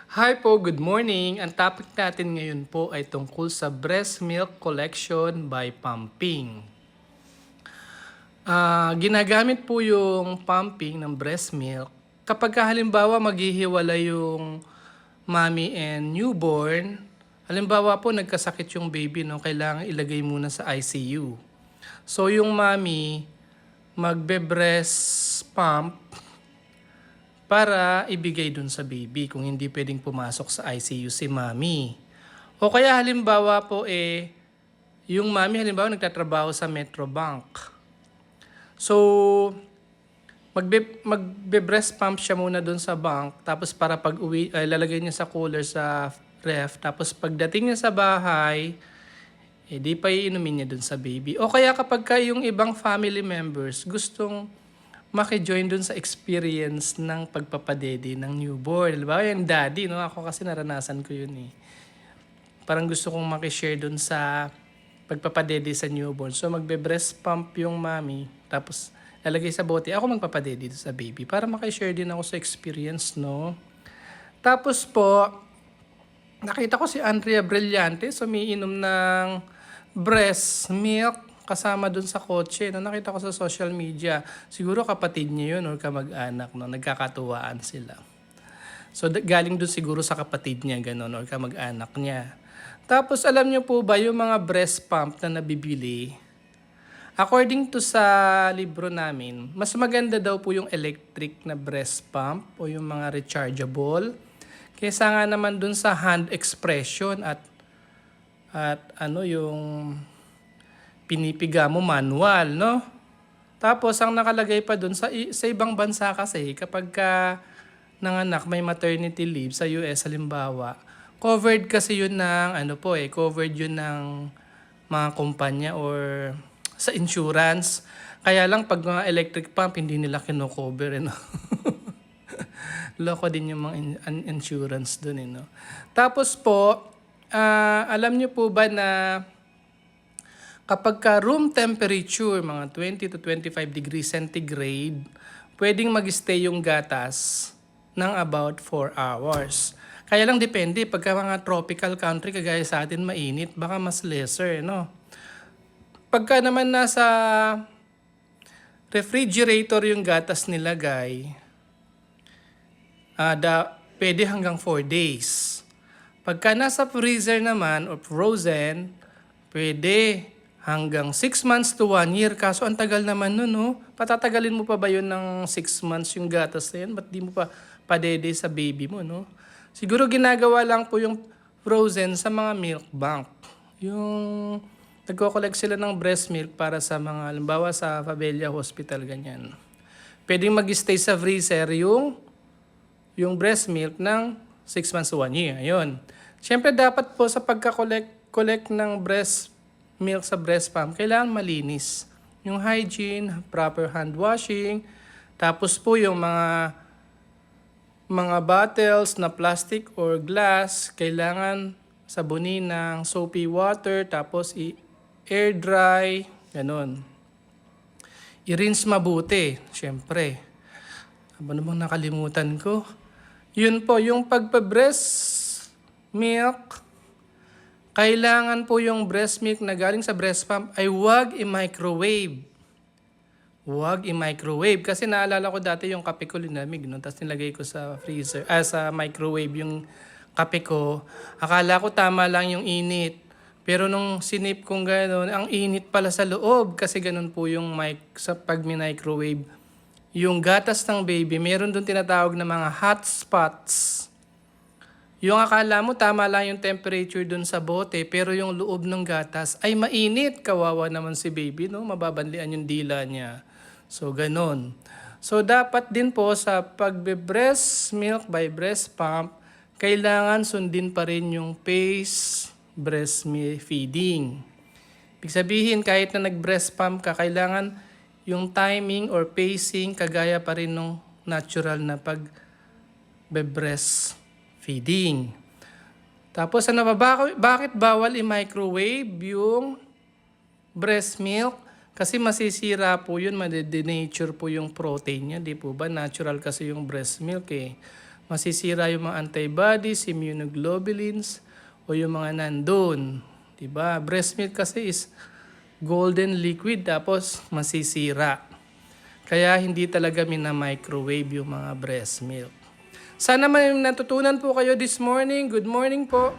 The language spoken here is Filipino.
Hi po, good morning. Ang topic natin ngayon po ay tungkol sa breast milk collection by pumping. Ginagamit po yung pumping ng breast milk kapag halimbawa maghihiwalay yung mommy and newborn. Halimbawa po nagkasakit yung baby, no, kailangan ilagay muna sa ICU. So yung mommy magbe-breast pump para ibigay dun sa baby kung hindi pwedeng pumasok sa ICU si mommy. O kaya halimbawa po yung mommy halimbawa nagtatrabaho sa Metrobank. So, magbe-breast pump siya muna dun sa bank, tapos para pag uwi, lalagay niya sa cooler sa ref, tapos pagdating niya sa bahay, di pa iinumin niya dun sa baby. O kaya kapag yung ibang family members gustong maki-join dun sa experience ng pagpapadede ng newborn. Halimbawa yung daddy, no? Ako kasi naranasan ko yun eh. Parang gusto kong maki-share dun sa pagpapadede sa newborn. So magbe-breast pump yung mommy, tapos lalagay sa bote. Ako magpapadede sa baby para maki-share din ako sa experience, no? Tapos po, nakita ko si Andrea Brillantes umiinom ng breast milk kasama dun sa kotse. No, nakita ko sa social media. Siguro kapatid niya yun or kamag-anak. No? Nagkakatuwaan sila. So galing dun siguro sa kapatid niya ganun or kamag-anak niya. Tapos alam niyo po ba yung mga breast pump na nabibili? According to sa libro namin, mas maganda daw po yung electric na breast pump o yung mga rechargeable kaysa nga naman dun sa hand expression at ano yung pinipiga mo manual, no? Tapos ang nakalagay pa dun sa ibang bansa kasi kapag ka nanganak may maternity leave sa US halimbawa, covered kasi yun ng covered yun ng mga kumpanya or sa insurance. Kaya lang pag mga electric pump hindi nila kino-cover, no? Loko din yung mga insurance dun, no? Tapos po, alam niyo po ba na kapag ka room temperature, mga 20 to 25 degrees centigrade, pwedeng mag-stay yung gatas ng about 4 hours. Kaya lang depende, pagka mga tropical country kagaya sa atin mainit, baka mas lesser, no? Pagka naman nasa refrigerator yung gatas nilagay, pwede hanggang 4 days. Pagka nasa freezer naman o frozen, pwede hanggang 6 months to 1 year. Kaso ang tagal naman nun, no? Patatagalin mo pa ba yun ng 6 months yung gatas na yun? Ba't di mo pa padede sa baby mo, no? Siguro ginagawa lang po yung frozen sa mga milk bank. Yung nagko-collect sila ng breast milk para sa mga, halimbawa sa Fabella Hospital, ganyan. Pwedeng mag-stay sa freezer yung breast milk ng 6 months to 1 year. Ayun. Siyempre dapat po sa pagka-collect ng breast milk sa breast pump, kailangan malinis. Yung hygiene, proper hand washing, tapos po yung mga bottles na plastic or glass, kailangan sabunin ng soapy water, tapos air dry, ganun. I-rinse mabuti, syempre. Ano namang nakalimutan ko? Yun po, yung pagpa-breast milk, kailangan po yung breast milk na galing sa breast pump ay huwag i-microwave. Huwag i-microwave. Kasi naalala ko dati yung kape ko linamig, no? Tapos nilagay ko sa freezer, sa microwave yung kape ko. Akala ko tama lang yung init. Pero nung sinip kong gano'n, ang init pala sa loob. Kasi ganun po yung sa pag microwave. Yung gatas ng baby, meron doon tinatawag na mga hot spots. Yung akala mo tama lang yung temperature dun sa bote, pero yung loob ng gatas ay mainit. Kawawa naman si baby, no? Mababanlian yung dila niya. So, ganon. So, dapat din po sa pagbe-breast milk by breast pump, kailangan sundin pa rin yung pace breast milk feeding. Ibig sabihin, kahit na nag-breast pump ka, kailangan yung timing or pacing kagaya pa rin ng natural na pag-breast feeding. Tapos ano ba, bakit bawal i-microwave yung breast milk? Kasi masisira po yun, madenature po yung protein niya, di po ba? Natural kasi yung breast milk eh. masisira yung mga antibodies, immunoglobulins, o yung mga nandun. Diba? Breast milk kasi is golden liquid tapos masisira. Kaya hindi talaga mina-microwave yung mga breast milk. Sana may natutunan po kayo this morning. Good morning po.